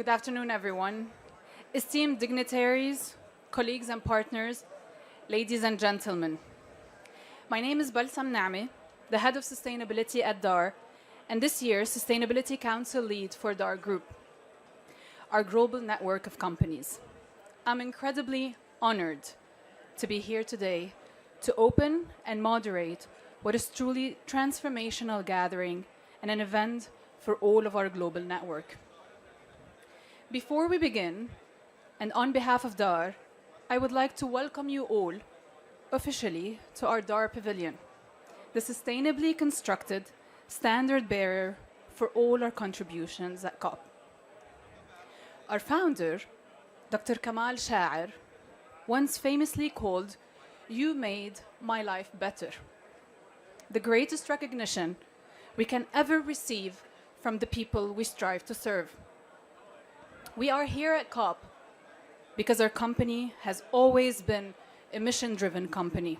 Good afternoon, everyone. Esteemed dignitaries, colleagues and partners, ladies and gentlemen. My name is Balsam Naame, the head of sustainability at DAR, and this year's Sustainability Council lead for DAR Group, our global network of companies. I'm incredibly honored to be here today to open and moderate what is truly transformational gathering and an event for all of our global network. Before we begin, and on behalf of DAR, I would like to welcome you all officially to our DAR Pavilion, the sustainably constructed standard bearer for all our contributions at COP. Our founder, Dr. Kamal Sha'ir, once famously called, "You made my life better," the greatest recognition we can ever receive from the people we strive to serve. We are here at COP because our company has always been a mission-driven company.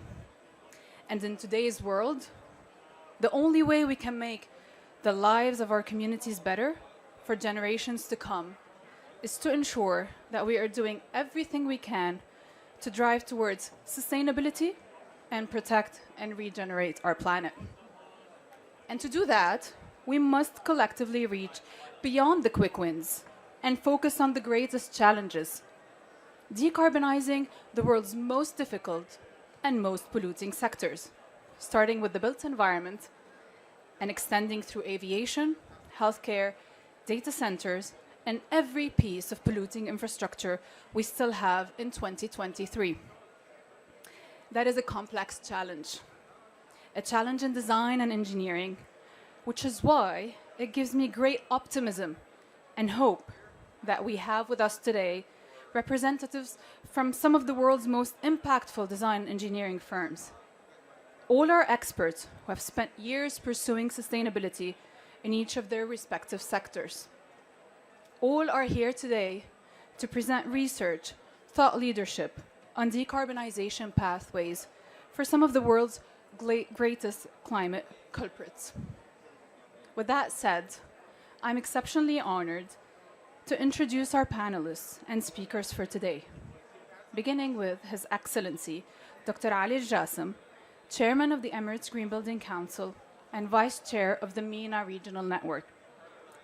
And in today's world, the only way we can make the lives of our communities better for generations to come is to ensure that we are doing everything we can to drive towards sustainability and protect and regenerate our planet. And to do that, we must collectively reach beyond the quick wins and focus on the greatest challenges, decarbonizing the world's most difficult and most polluting sectors, starting with the built environment and extending through aviation, healthcare, data centers, and every piece of polluting infrastructure we still have in 2023. That is a complex challenge, a challenge in design and engineering, which is why it gives me great optimism and hope that we have with us today representatives from some of the world's most impactful design engineering firms. All are experts who have spent years pursuing sustainability in each of their respective sectors. All are here today to present research, thought leadership on decarbonization pathways for some of the world's greatest climate culprits. With that said, I'm exceptionally honored to introduce our panelists and speakers for today, beginning with His Excellency Dr. Ali Jassim, Chairman of the Emirates Green Building Council and Vice Chair of the MENA Regional Network,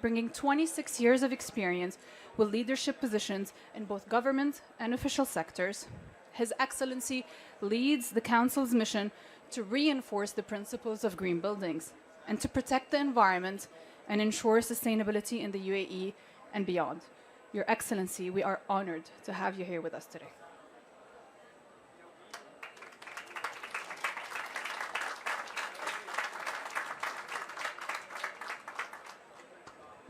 bringing 26 years of experience with leadership positions in both government and official sectors. His Excellency leads the Council's mission to reinforce the principles of green buildings and to protect the environment and ensure sustainability in the UAE and beyond. Your Excellency, we are honored to have you here with us today.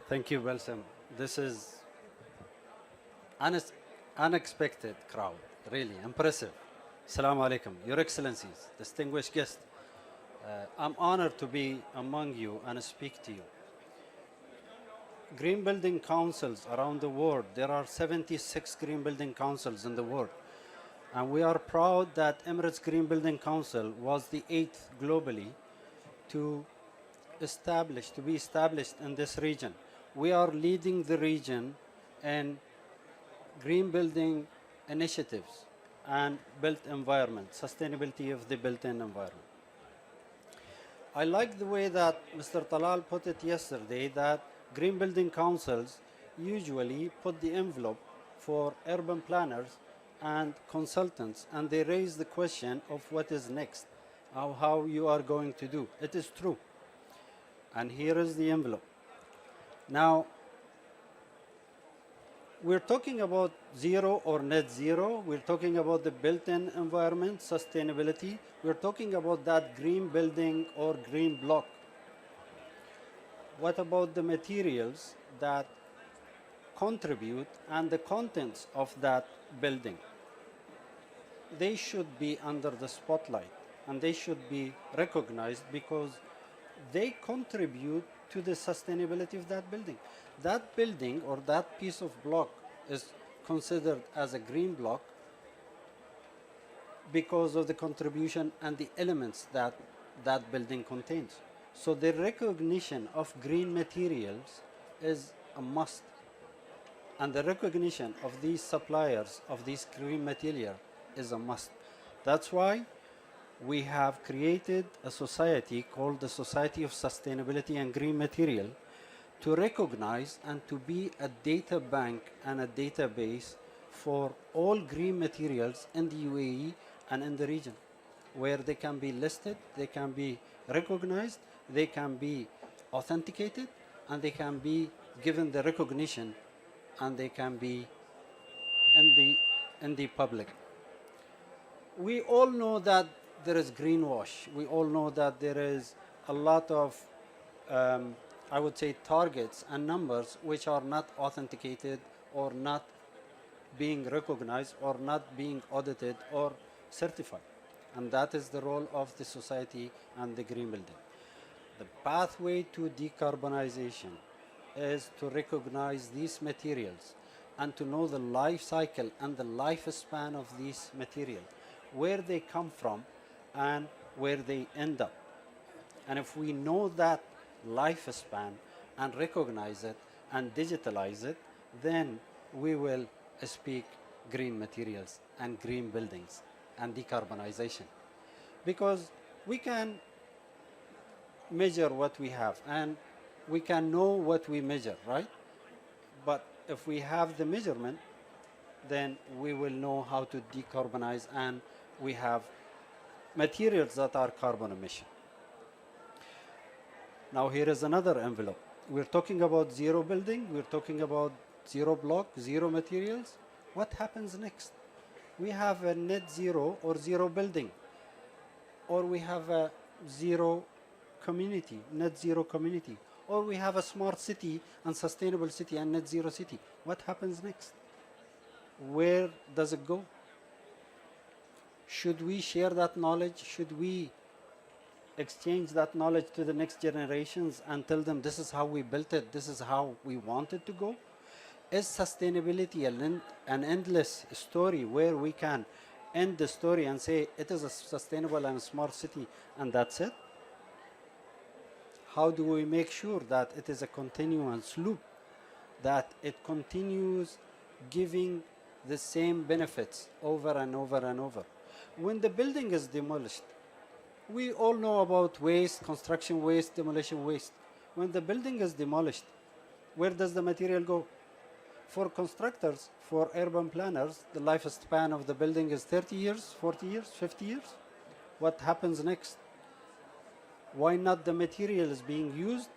Thank you, Balsam. This is unexpected crowd, really impressive. Assalamu alaikum, Your Excellencies, distinguished guests. I'm honored to be among you and speak to you. Green building councils around the world, there are 76 green building councils in the world. And we are proud that Emirates Green Building Council was the 8th globally to be established in this region. We are leading the region in green building initiatives and built environment, sustainability of the built-in environment. I like the way that Mr. Talal put it yesterday, that green building councils usually put the envelope for urban planners and consultants, and they raise the question of what is next, how you are going to do. It is true. And here is the envelope. Now, we're talking about zero or net zero. We're talking about the built-in environment, sustainability. We're talking about that green building or green block. What about the materials that contribute and the contents of that building? They should be under the spotlight and they should be recognized because they contribute to the sustainability of that building. That building or that piece of block is considered as a green block because of the contribution and the elements that that building contains. So the recognition of green materials is a must. And the recognition of these suppliers of these green material is a must. That's why we have created a society called the Society of Sustainability and Green Material to recognize and to be a data bank and a database for all green materials in the UAE and in the region, where they can be listed, they can be recognized, they can be authenticated, and they can be given the recognition, and they can be in the public. We all know that there is greenwash. We all know that there is a lot of, I would say, targets and numbers which are not authenticated or not being recognized or not being audited or certified. And that is the role of the society and the green building. The pathway to decarbonization is to recognize these materials and to know the life cycle and the lifespan of these materials, where they come from and where they end up. And if we know that lifespan and recognize it and digitalize it, then we will speak green materials and green buildings and decarbonization. Because we can measure what we have and we can know what we measure, right? But if we have the measurement, then we will know how to decarbonize, and we have materials that are carbon emission. Now here is another envelope. We're talking about zero building, we're talking about zero block, zero materials. What happens next? We have a net zero or zero building, or we have a zero community, net zero community, or we have a smart city and sustainable city and net zero city. What happens next? Where does it go? Should we share that knowledge? Should we exchange that knowledge to the next generations and tell them this is how we built it, this is how we want it to go? Is sustainability an endless story where we can end the story and say it is a sustainable and smart city and that's it? How do we make sure that it is a continuous loop, that it continues giving the same benefits over and over and over? When the building is demolished, we all know about waste, construction waste, demolition waste. When the building is demolished, where does the material go? For constructors, for urban planners, the lifespan of the building is 30 years, 40 years, 50 years. What happens next? Why not the material is being used,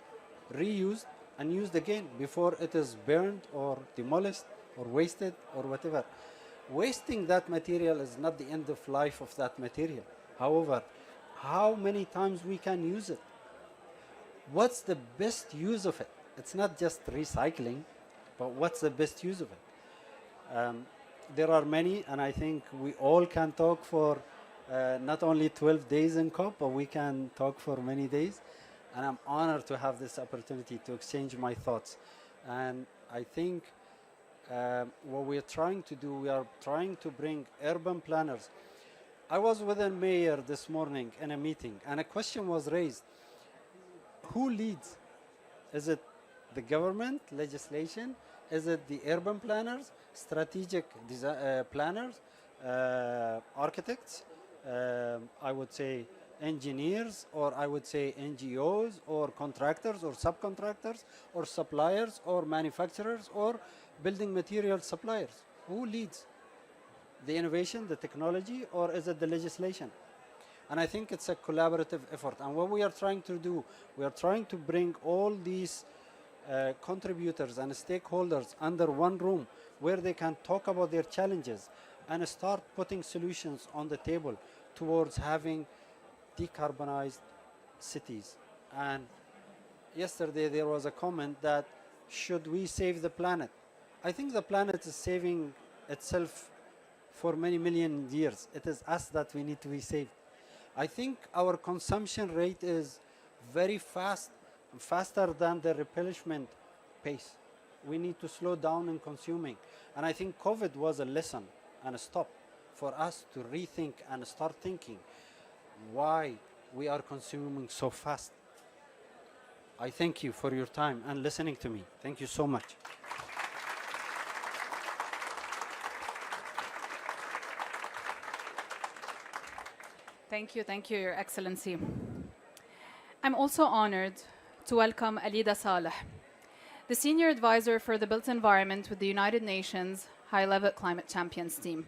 reused, and used again before it is burned or demolished or wasted or whatever? Wasting that material is not the end of life of that material. However, how many times we can use it? What's the best use of it? It's not just recycling, but what's the best use of it? There are many, and I think we all can talk for not only 12 days in COP, but we can talk for many days. And I'm honored to have this opportunity to exchange my thoughts. And I think what we're trying to do, we are trying to bring urban planners. I was with a mayor this morning in a meeting, and a question was raised. Who leads? Is it the government, legislation? Is it the urban planners, strategic planners, architects, I would say engineers, or I would say NGOs, or contractors, or subcontractors, or suppliers, or manufacturers, or building material suppliers? Who leads? The innovation, the technology, or is it the legislation? And I think it's a collaborative effort. And what we are trying to do, we are trying to bring all these contributors and stakeholders under one room where they can talk about their challenges and start putting solutions on the table towards having decarbonized cities. And yesterday there was a comment that should we save the planet? I think the planet is saving itself for many million years. It is us that we need to be saved. I think our consumption rate is very fast, faster than the replenishment pace. We need to slow down in consuming. And I think COVID was a lesson and a stop for us to rethink and start thinking why we are consuming so fast. I thank you for your time and listening to me. Thank you so much. Thank you, Your Excellency. I'm also honored to welcome Alida Saleh, the Senior Advisor for the Built Environment with the United Nations High-Level Climate Champions team.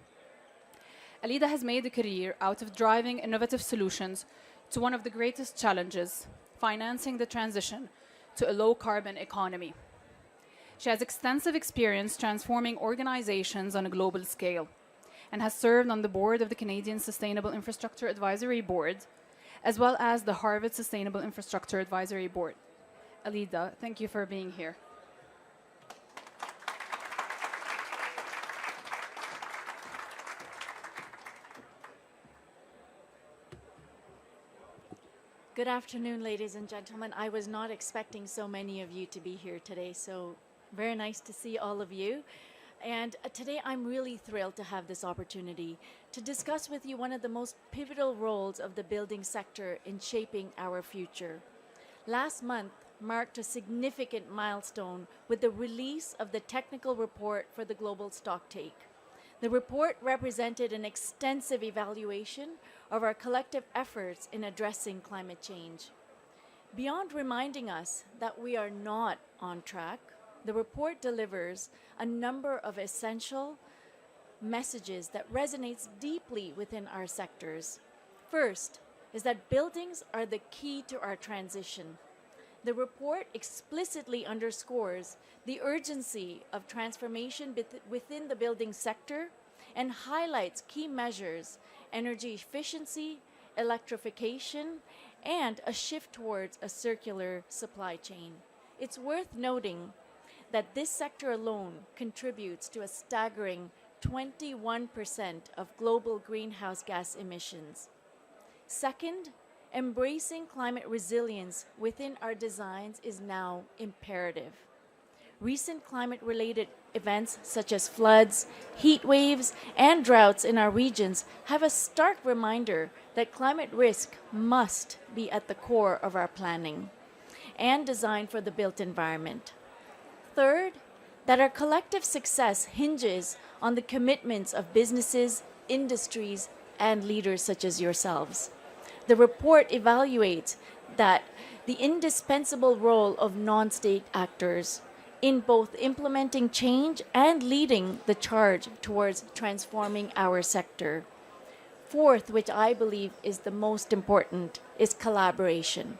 Alida has made a career out of driving innovative solutions to one of the greatest challenges, financing the transition to a low-carbon economy. She has extensive experience transforming organizations on a global scale and has served on the board of the Canadian Sustainable Infrastructure Advisory Board, as well as the Harvard Sustainable Infrastructure Advisory Board. Alida, thank you for being here. Good afternoon, ladies and gentlemen. I was not expecting so many of you to be here today, so very nice to see all of you. And today I'm really thrilled to have this opportunity to discuss with you one of the most pivotal roles of the building sector in shaping our future. Last month marked a significant milestone with the release of the technical report for the global stocktake. The report represented an extensive evaluation of our collective efforts in addressing climate change. Beyond reminding us that we are not on track, the report delivers a number of essential messages that resonates deeply within our sectors. First is that buildings are the key to our transition. The report explicitly underscores the urgency of transformation within the building sector and highlights key measures: energy efficiency, electrification, and a shift towards a circular supply chain. It's worth noting that this sector alone contributes to a staggering 21% of global greenhouse gas emissions. Second, embracing climate resilience within our designs is now imperative. Recent climate-related events such as floods, heat waves, and droughts in our regions have a stark reminder that climate risk must be at the core of our planning and design for the built environment. Third, that our collective success hinges on the commitments of businesses, industries, and leaders such as yourselves. The report evaluates that the indispensable role of non-state actors in both implementing change and leading the charge towards transforming our sector. Fourth, which I believe is the most important, is collaboration.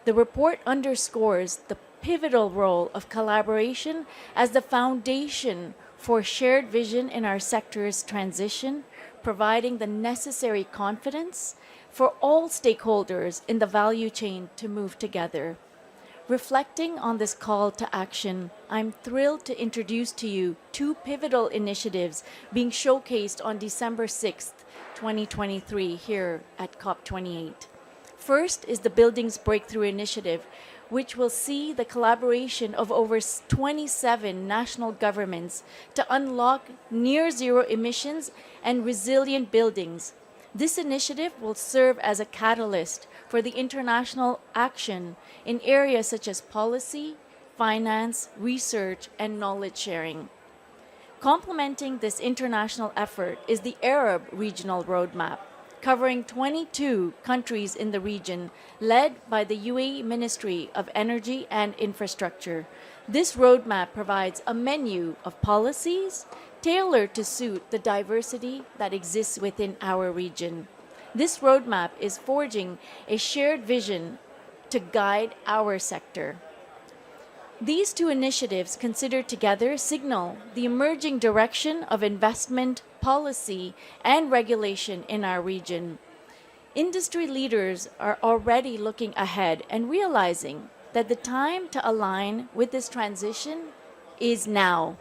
The report underscores the pivotal role of collaboration as the foundation for shared vision in our sector's transition, providing the necessary confidence for all stakeholders in the value chain to move together. Reflecting on this call to action, I'm thrilled to introduce to you two pivotal initiatives being showcased on December 6th, 2023 here at COP28. First is the Buildings Breakthrough Initiative, which will see the collaboration of over 27 national governments to unlock near-zero emissions and resilient buildings. This initiative will serve as a catalyst for the international action in areas such as policy, finance, research, and knowledge sharing. Complementing this international effort is the Arab Regional Roadmap, covering 22 countries in the region, led by the UAE Ministry of Energy and Infrastructure. This roadmap provides a menu of policies tailored to suit the diversity that exists within our region. This roadmap is forging a shared vision to guide our sector. These two initiatives considered together signal the emerging direction of investment, policy, and regulation in our region. Industry leaders are already looking ahead and realizing that the time to align with this transition is now.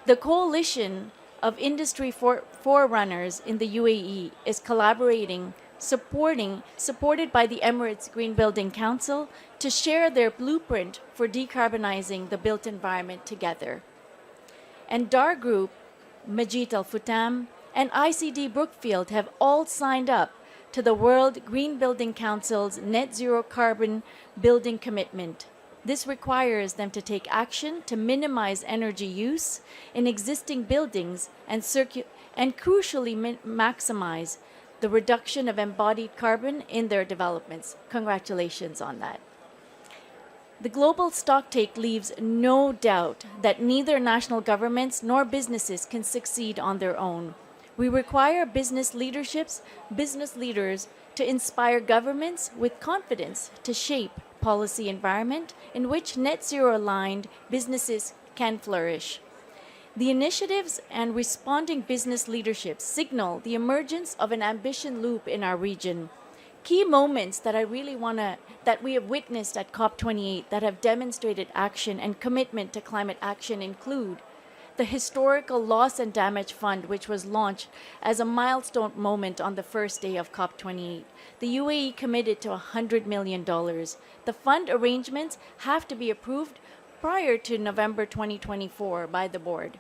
The coalition of industry forerunners in the UAE is collaborating, supported by the Emirates Green Building Council, to share their blueprint for decarbonizing the built environment together. And DAR Group, Majid Al Futam, and ICD Brookfield have all signed up to the World Green Building Council's net zero carbon building commitment. This requires them to take action to minimize energy use in existing buildings and crucially maximize the reduction of embodied carbon in their developments. Congratulations on that. The global stocktake leaves no doubt that neither national governments nor businesses can succeed on their own. We require business leaders to inspire governments with confidence to shape policy environment in which net zero aligned businesses can flourish. The initiatives and responding business leadership signal the emergence of an ambition loop in our region. Key moments that that we have witnessed at COP28 that have demonstrated action and commitment to climate action include the historical Loss and Damage Fund, which was launched as a milestone moment on the first day of COP28. The UAE committed to $100 million. The fund arrangements have to be approved prior to November 2024 by the board.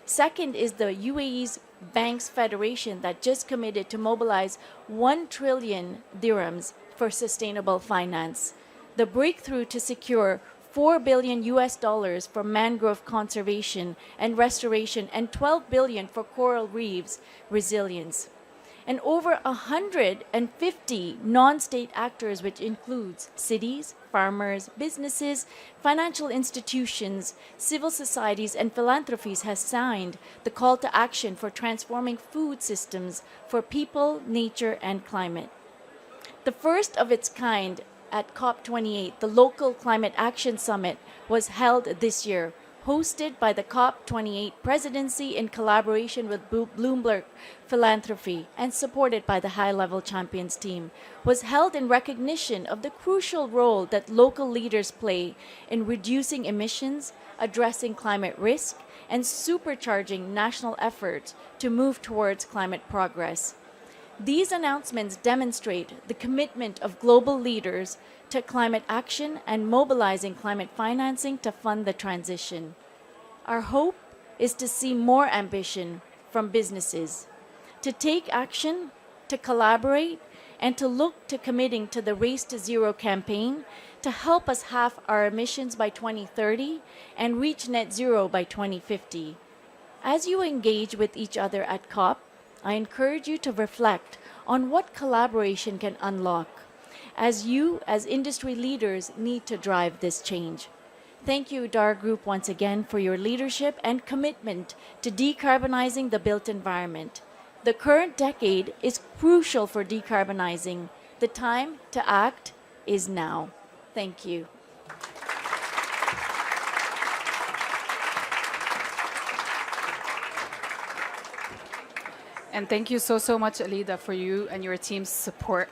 Second is the UAE's Banks Federation that just committed to mobilize 1 trillion dirhams for sustainable finance. The breakthrough to secure $4 billion for mangrove conservation and restoration and $12 billion for coral reefs resilience. And over 150 non-state actors, which includes cities, farmers, businesses, financial institutions, civil societies, and philanthropies, has signed the call to action for transforming food systems for people, nature, and climate. The first of its kind at COP28, the Local Climate Action Summit, was held this year, hosted by the COP28 presidency in collaboration with Bloomberg Philanthropy and supported by the High-Level Champions team, was held in recognition of the crucial role that local leaders play in reducing emissions, addressing climate risk, and supercharging national efforts to move towards climate progress. These announcements demonstrate the commitment of global leaders to climate action and mobilizing climate financing to fund the transition. Our hope is to see more ambition from businesses, to take action, to collaborate, and to look to committing to the Race to Zero campaign to help us halve our emissions by 2030 and reach net zero by 2050. As you engage with each other at COP, I encourage you to reflect on what collaboration can unlock, as you, as industry leaders, need to drive this change. Thank you, DAR Group, once again for your leadership and commitment to decarbonizing the built environment. The current decade is crucial for decarbonizing. The time to act is now. Thank you. And thank you so much, Alida, for you and your team's support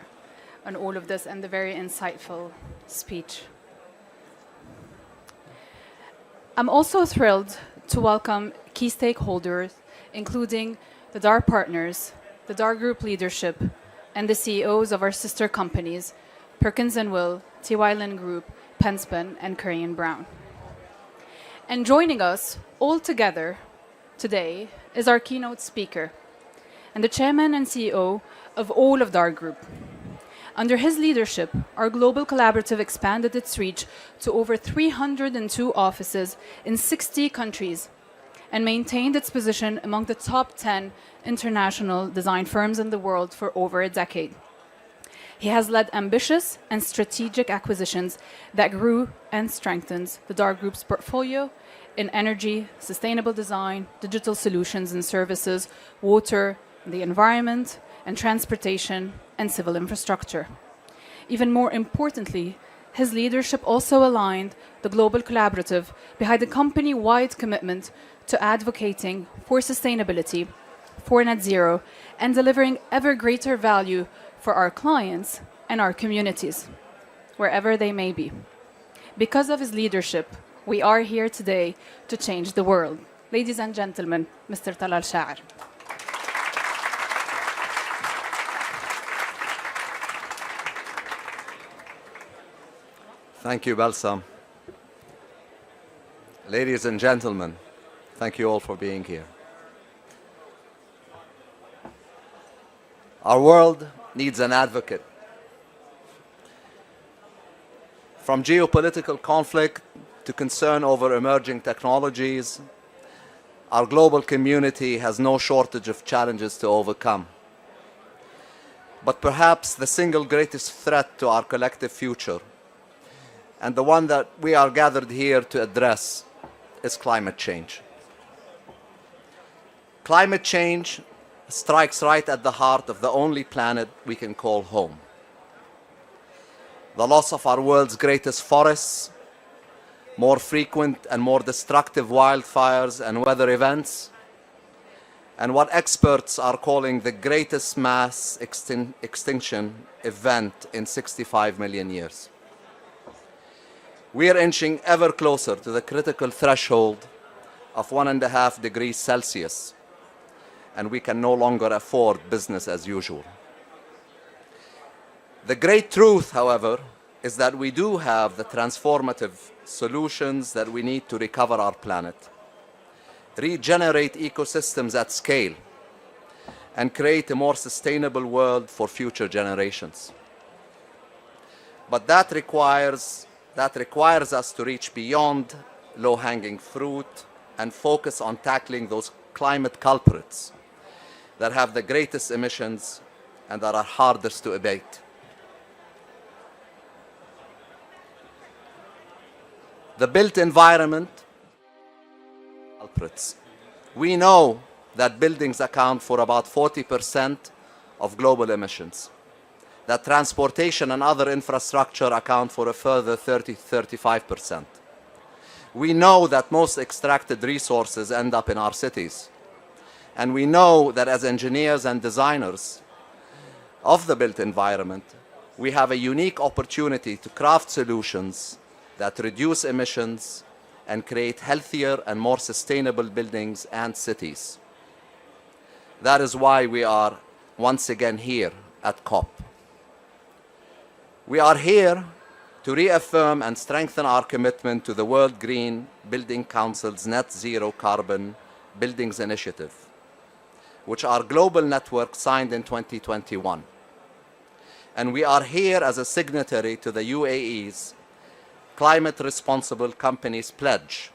on all of this and the very insightful speech. I'm also thrilled to welcome key stakeholders, including the DAR partners, the DAR Group leadership, and the CEOs of our sister companies, Perkins & Will, TY Lin Group, Penspin, and Korean Brown. And joining us all together today is our keynote speaker, and the chairman and CEO of all of DAR Group. Under his leadership, our global collaborative expanded its reach to over 302 offices in 60 countries and maintained its position among the top 10 international design firms in the world for over a decade. He has led ambitious and strategic acquisitions that grew and strengthens the DAR Group's portfolio in energy, sustainable design, digital solutions and services, water, the environment, and transportation and civil infrastructure. Even more importantly, his leadership also aligned the global collaborative behind a company-wide commitment to advocating for sustainability, for net zero, and delivering ever greater value for our clients and our communities, wherever they may be. Because of his leadership, we are here today to change the world. Ladies and gentlemen, Mr. Talal Sha'ar. Thank you, Balsam. Ladies and gentlemen, thank you all for being here. Our world needs an advocate. From geopolitical conflict to concern over emerging technologies, our global community has no shortage of challenges to overcome. But perhaps the single greatest threat to our collective future, and the one that we are gathered here to address, is climate change. Climate change strikes right at the heart of the only planet we can call home. The loss of our world's greatest forests, more frequent and more destructive wildfires and weather events, and what experts are calling the greatest mass extinction event in 65 million years. We are inching ever closer to the critical threshold of 1.5 degrees Celsius, and we can no longer afford business as usual. The great truth, however, is that we do have the transformative solutions that we need to recover our planet, regenerate ecosystems at scale, and create a more sustainable world for future generations. But that requires us to reach beyond low-hanging fruit and focus on tackling those climate culprits that have the greatest emissions and that are hardest to abate. The built environment culprits. We know that buildings account for about 40% of global emissions, that transportation and other infrastructure account for a further 30-35%. We know that most extracted resources end up in our cities. And we know that as engineers and designers of the built environment, we have a unique opportunity to craft solutions that reduce emissions and create healthier and more sustainable buildings and cities. That is why we are once again here at COP. We are here to reaffirm and strengthen our commitment to the World Green Building Council's Net Zero Carbon Buildings Initiative, which our global network signed in 2021. And we are here as a signatory to the UAE's Climate Responsible Companies Pledge,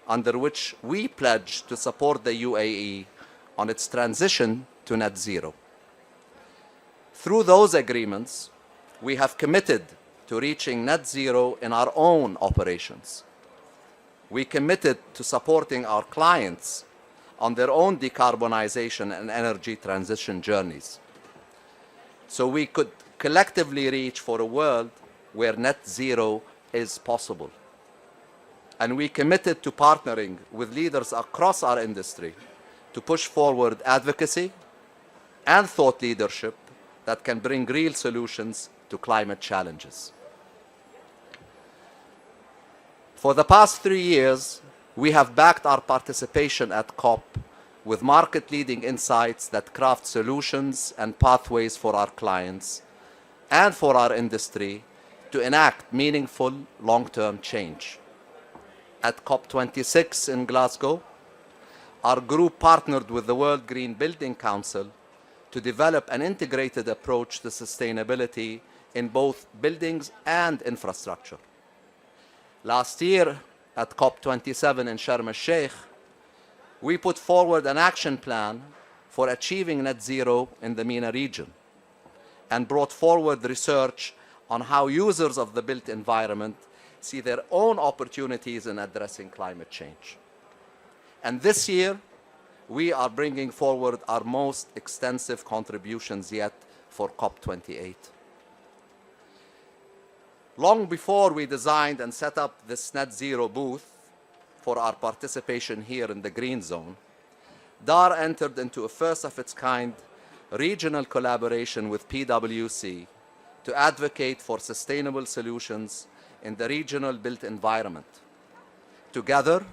under which we pledge to support the UAE on its transition to net zero. Through those agreements, we have committed to reaching net zero in our own operations. We committed to supporting our clients on their own decarbonization and energy transition journeys, so we could collectively reach for a world where net zero is possible. And we committed to partnering with leaders across our industry to push forward advocacy and thought leadership that can bring real solutions to climate challenges. For the past 3 years, we have backed our participation at COP with market-leading insights that craft solutions and pathways for our clients and for our industry to enact meaningful long-term change. At COP26 in Glasgow, our group partnered with the World Green Building Council to develop an integrated approach to sustainability in both buildings and infrastructure. Last year, at COP27 in Sharm el-Sheikh, we put forward an action plan for achieving net zero in the MENA region and brought forward research on how users of the built environment see their own opportunities in addressing climate change. And this year, we are bringing forward our most extensive contributions yet for COP28. Long before we designed and set up this net zero booth for our participation here in the Green Zone, DAR entered into a first of its kind regional collaboration with PwC to advocate for sustainable solutions in the regional built environment. Together,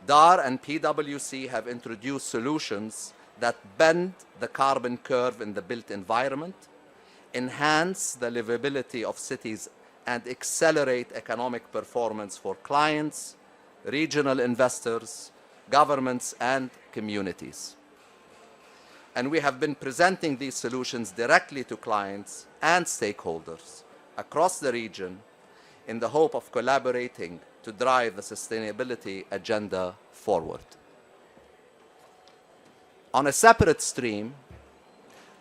DAR and PwC have introduced solutions that bend the carbon curve in the built environment, enhance the livability of cities, and accelerate economic performance for clients, regional investors, governments, and communities. And we have been presenting these solutions directly to clients and stakeholders across the region in the hope of collaborating to drive the sustainability agenda forward. On a separate stream,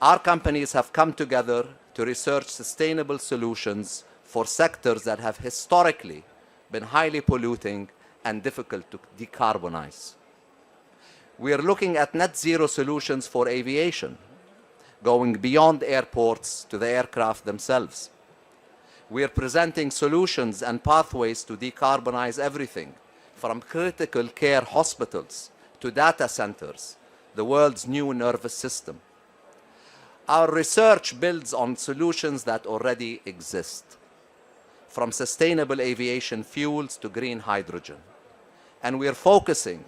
Our companies have come together to research sustainable solutions for sectors that have historically been highly polluting and difficult to decarbonize. We are looking at net zero solutions for aviation, going beyond airports to the aircraft themselves. We are presenting solutions and pathways to decarbonize everything, from critical care hospitals to data centers, the world's new nervous system. Our research builds on solutions that already exist, from sustainable aviation fuels to green hydrogen. And we are focusing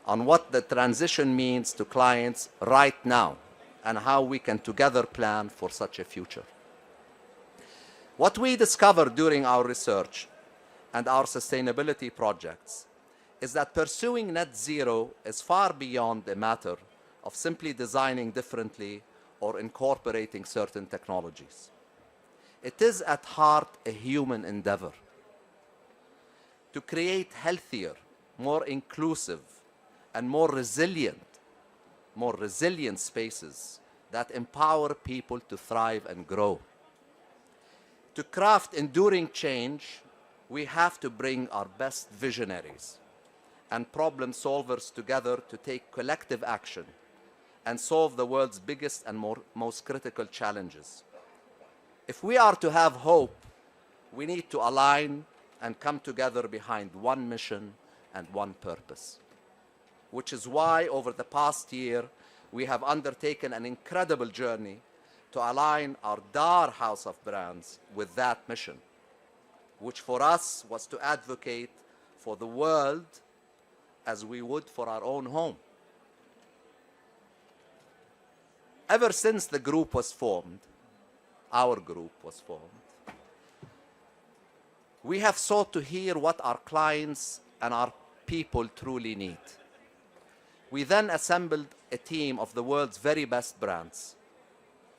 on what the transition means to clients right now and how we can together plan for such a future. What we discovered during our research and our sustainability projects is that pursuing net zero is far beyond a matter of simply designing differently or incorporating certain technologies. It is at heart a human endeavor to create healthier, more inclusive, and more resilient spaces that empower people to thrive and grow. To craft enduring change, we have to bring our best visionaries and problem solvers together to take collective action and solve the world's biggest and most critical challenges. If we are to have hope, we need to align and come together behind one mission and one purpose, which is why over the past year, we have undertaken an incredible journey to align our DAR house of brands with that mission, which for us was to advocate for the world as we would for our own home. Ever since the group was formed, our group was formed, we have sought to hear what our clients and our people truly need. We then assembled a team of the world's very best brands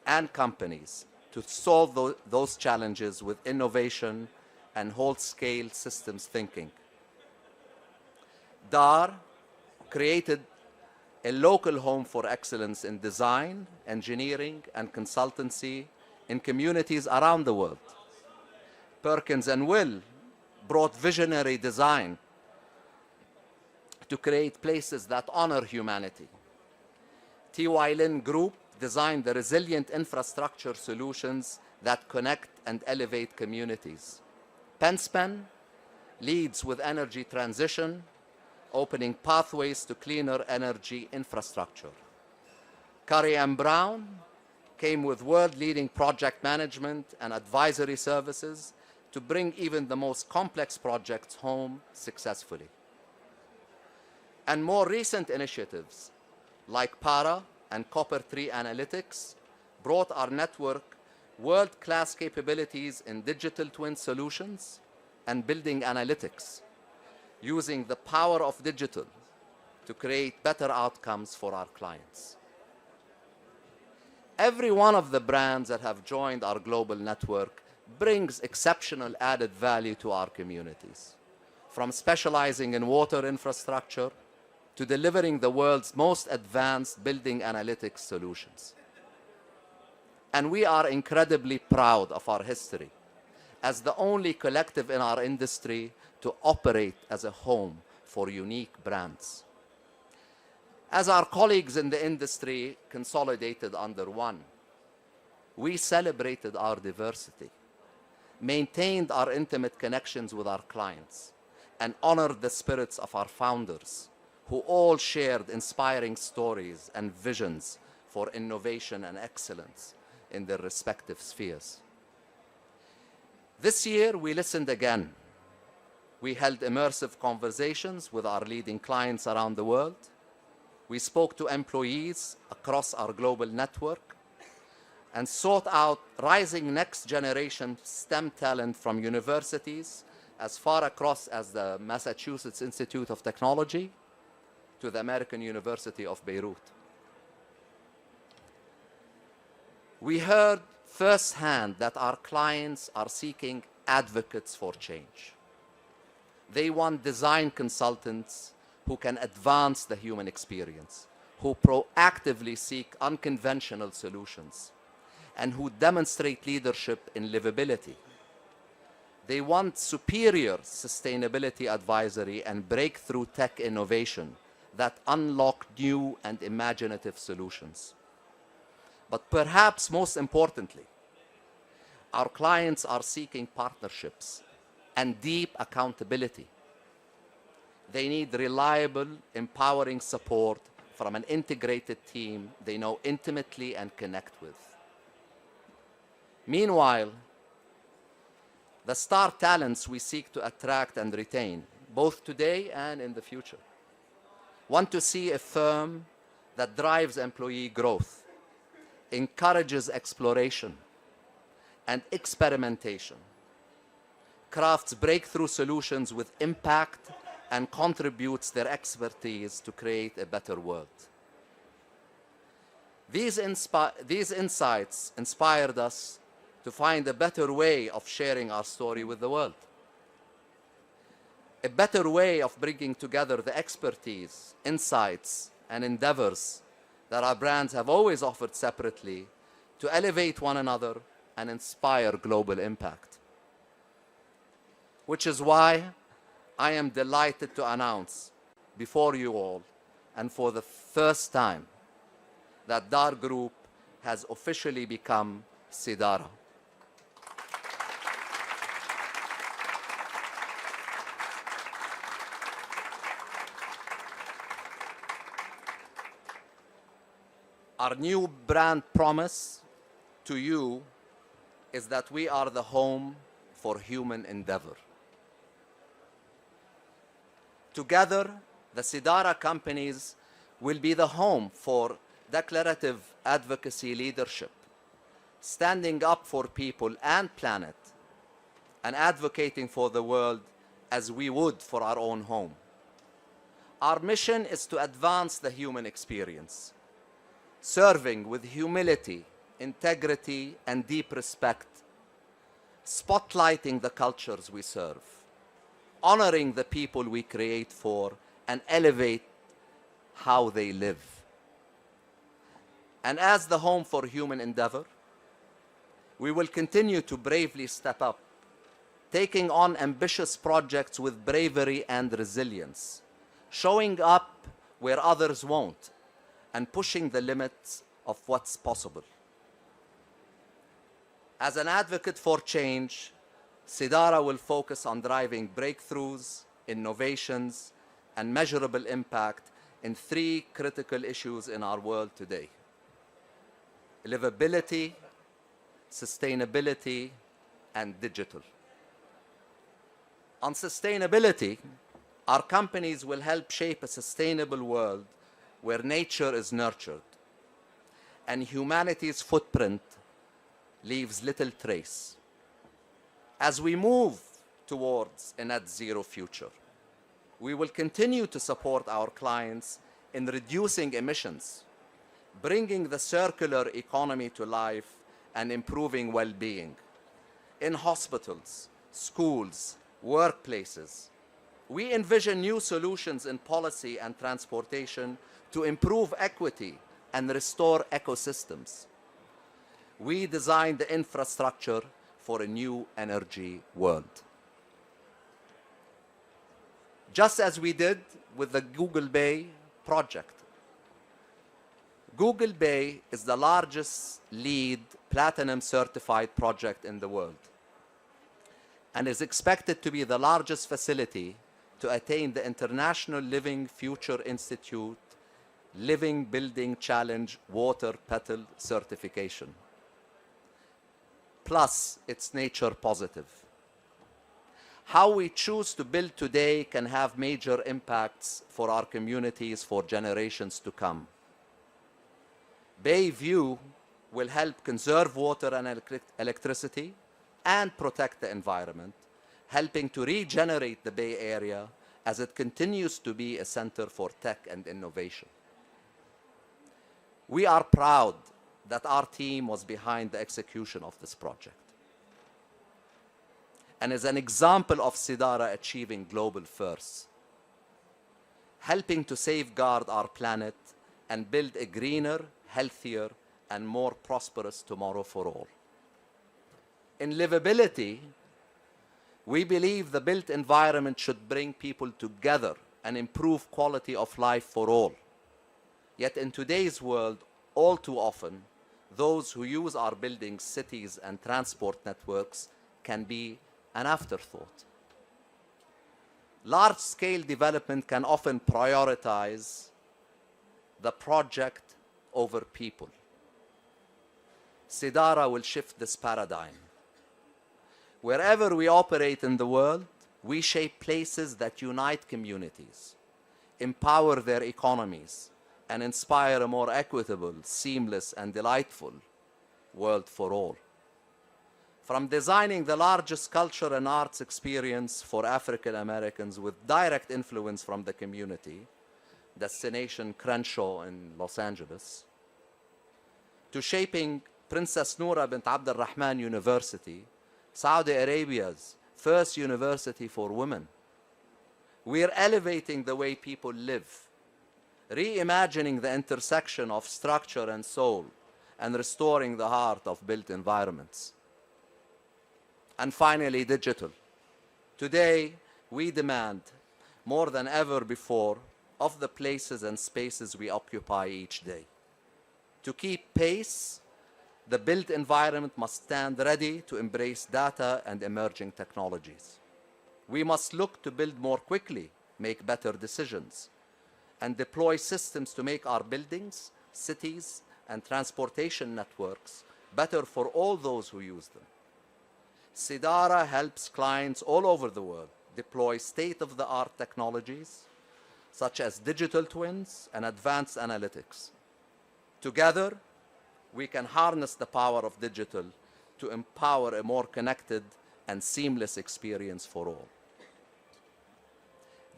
and companies to solve those challenges with innovation and whole-scale systems thinking. DAR created a local home for excellence in design, engineering, and consultancy in communities around the world. Perkins and Will brought visionary design to create places that honor humanity. T.Y. Lin Group designed the resilient infrastructure solutions that connect and elevate communities. Penspen leads with energy transition, opening pathways to cleaner energy infrastructure. Curry & Brown came with world-leading project management and advisory services to bring even the most complex projects home successfully. And more recent initiatives like PARA and Copper-3 Analytics brought our network world-class capabilities in digital twin solutions and building analytics, using the power of digital to create better outcomes for our clients. Every one of the brands that have joined our global network brings exceptional added value to our communities, from specializing in water infrastructure to delivering the world's most advanced building analytics solutions. And we are incredibly proud of our history as the only collective in our industry to operate as a home for unique brands. As our colleagues in the industry consolidated under one, we celebrated our diversity, maintained our intimate connections with our clients, and honored the spirits of our founders, who all shared inspiring stories and visions for innovation and excellence in their respective spheres. This year, we listened again. We held immersive conversations with our leading clients around the world. We spoke to employees across our global network and sought out rising next-generation STEM talent from universities as far across as the Massachusetts Institute of Technology to the American University of Beirut. We heard firsthand that our clients are seeking advocates for change. They want design consultants who can advance the human experience, who proactively seek unconventional solutions and who demonstrate leadership in livability. They want superior sustainability advisory and breakthrough tech innovation that unlock new and imaginative solutions. But perhaps most importantly, our clients are seeking partnerships and deep accountability. They need reliable, empowering support from an integrated team they know intimately and connect with. Meanwhile, the star talents we seek to attract and retain, both today and in the future, want to see a firm that drives employee growth, encourages exploration and experimentation, crafts breakthrough solutions with impact, and contributes their expertise to create a better world. These insights inspired us to find a better way of sharing our story with the world, a better way of bringing together the expertise, insights, and endeavors that our brands have always offered separately to elevate one another and inspire global impact. Which is why I am delighted to announce before you all, and for the first time, that DAR Group has officially become Sidara. Our new brand promise to you is that we are the home for human endeavor. Together, the Sidara companies will be the home for declarative advocacy leadership, standing up for people and planet, and advocating for the world as we would for our own home. Our mission is to advance the human experience, serving with humility, integrity, and deep respect, spotlighting the cultures we serve, honoring the people we create for, and elevate how they live. And as the home for human endeavor, we will continue to bravely step up, taking on ambitious projects with bravery and resilience, showing up where others won't, and pushing the limits of what's possible. As an advocate for change, Sidara will focus on driving breakthroughs, innovations, and measurable impact in three critical issues in our world today: livability, sustainability, and digital. On sustainability, our companies will help shape a sustainable world where nature is nurtured and humanity's footprint leaves little trace. As we move towards a net zero future, we will continue to support our clients in reducing emissions, bringing the circular economy to life, and improving well-being in hospitals, schools, workplaces. We envision new solutions in policy and transportation to improve equity and restore ecosystems. We design the infrastructure for a new energy world. Just as we did with the Google Bay project. Google Bay is the largest LEED Platinum certified project in the world and is expected to be the largest facility to attain the International Living Future Institute Living Building Challenge Water Petal certification. Plus, it's nature positive. How we choose to build today can have major impacts for our communities for generations to come. Bayview will help conserve water and electricity and protect the environment, helping to regenerate the Bay Area as it continues to be a center for tech and innovation. We are proud that our team was behind the execution of this project and is an example of Sidara achieving global firsts, helping to safeguard our planet and build a greener, healthier, and more prosperous tomorrow for all. In livability, we believe the built environment should bring people together and improve quality of life for all. Yet in today's world, all too often, those who use our buildings, cities, and transport networks can be an afterthought. Large-scale development can often prioritize the project over people. Sidara will shift this paradigm. Wherever we operate in the world, we shape places that unite communities, empower their economies, and inspire a more equitable, seamless, and delightful world for all. From designing the largest culture and arts experience for African Americans with direct influence from the community, Destination Crenshaw in Los Angeles, to shaping Princess Noura bint Abd al-Rahman University, Saudi Arabia's first university for women. We are elevating the way people live, reimagining the intersection of structure and soul, and restoring the heart of built environments. And finally, digital. Today, we demand, more than ever before, of the places and spaces we occupy each day. To keep pace, the built environment must stand ready to embrace data and emerging technologies. We must look to build more quickly, make better decisions, and deploy systems to make our buildings, cities, and transportation networks better for all those who use them. Sidara helps clients all over the world deploy state-of-the-art technologies, such as digital twins and advanced analytics. Together, we can harness the power of digital to empower a more connected and seamless experience for all.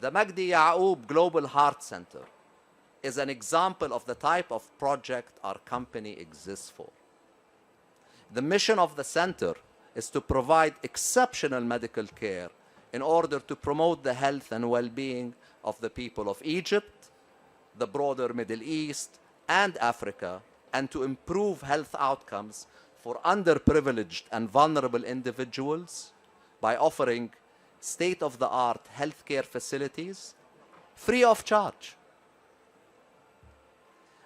The Magdi Yaoub Global Heart Center is an example of the type of project our company exists for. The mission of the center is to provide exceptional medical care in order to promote the health and well-being of the people of Egypt, the broader Middle East, and Africa, and to improve health outcomes for underprivileged and vulnerable individuals by offering state-of-the-art healthcare facilities free of charge.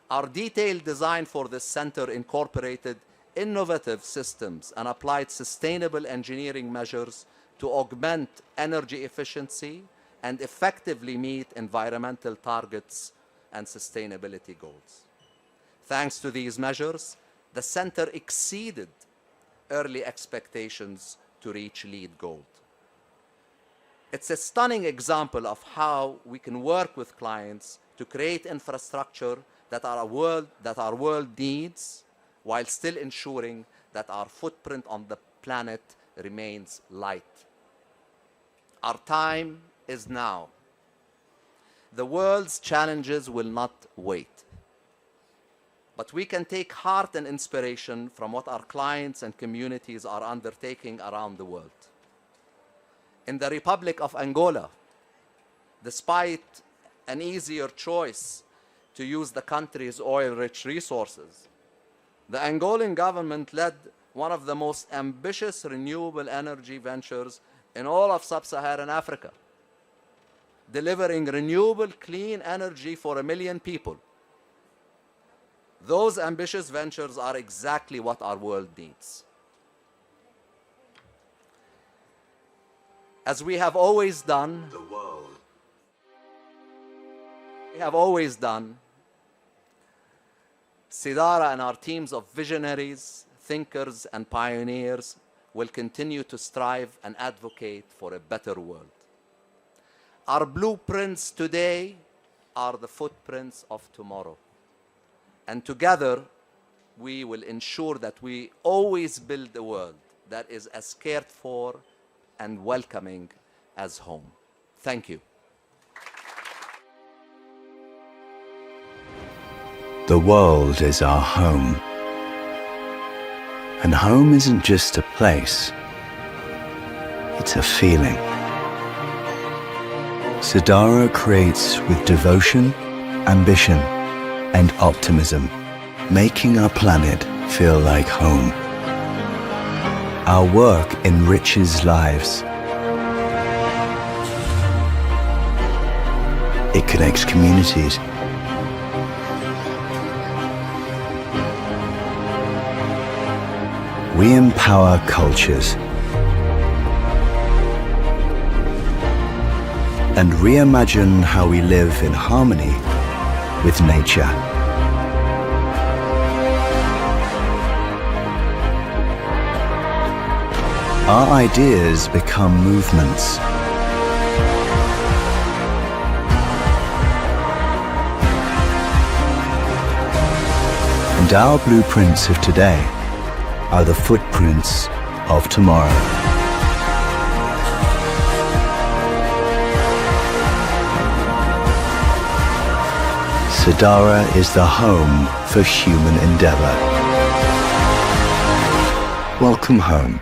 Our detailed design for this center incorporated innovative systems and applied sustainable engineering measures to augment energy efficiency and effectively meet environmental targets and sustainability goals. Thanks to these measures, the center exceeded early expectations to reach LEED Gold. It's a stunning example of how we can work with clients to create infrastructure that our world needs, while still ensuring that our footprint on the planet remains light. Our time is now. The world's challenges will not wait. But we can take heart and inspiration from what our clients and communities are undertaking around the world. In the Republic of Angola, despite an easier choice to use the country's oil-rich resources, the Angolan government led one of the most ambitious renewable energy ventures in all of sub-Saharan Africa, delivering renewable clean energy for 1 million people. Those ambitious ventures are exactly what our world needs. As we have always done, Sidara and our teams of visionaries, thinkers, and pioneers will continue to strive and advocate for a better world. Our blueprints today are the footprints of tomorrow. And together, we will ensure that we always build a world that is as cared for and welcoming as home. Thank you. The world is our home. And home isn't just a place, it's a feeling. Sidara creates with devotion, ambition, and optimism, making our planet feel like home. Our work enriches lives. It connects communities. We empower cultures and reimagine how we live in harmony with nature. Our ideas become movements. And our blueprints of today are the footprints of tomorrow. Sidara is the home for human endeavor. Welcome home.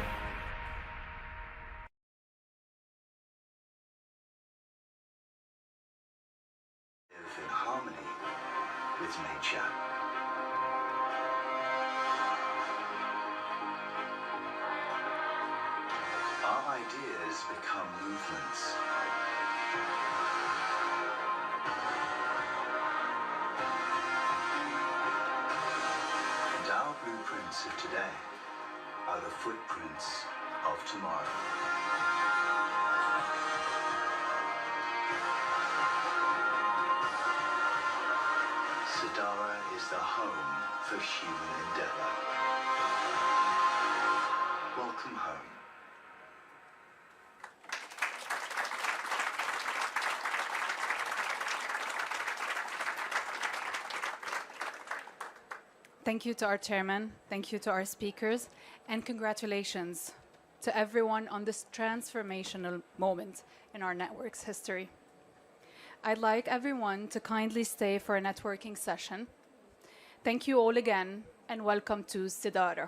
Live in harmony with nature. Our ideas become movements. And our blueprints of today are the footprints of tomorrow. Sidara is the home for human endeavor. Welcome home. Thank you to our chairman, thank you to our speakers, and congratulations to everyone on this transformational moment in our network's history. I'd like everyone to kindly stay for a networking session. Thank you all again, and welcome to Sidara.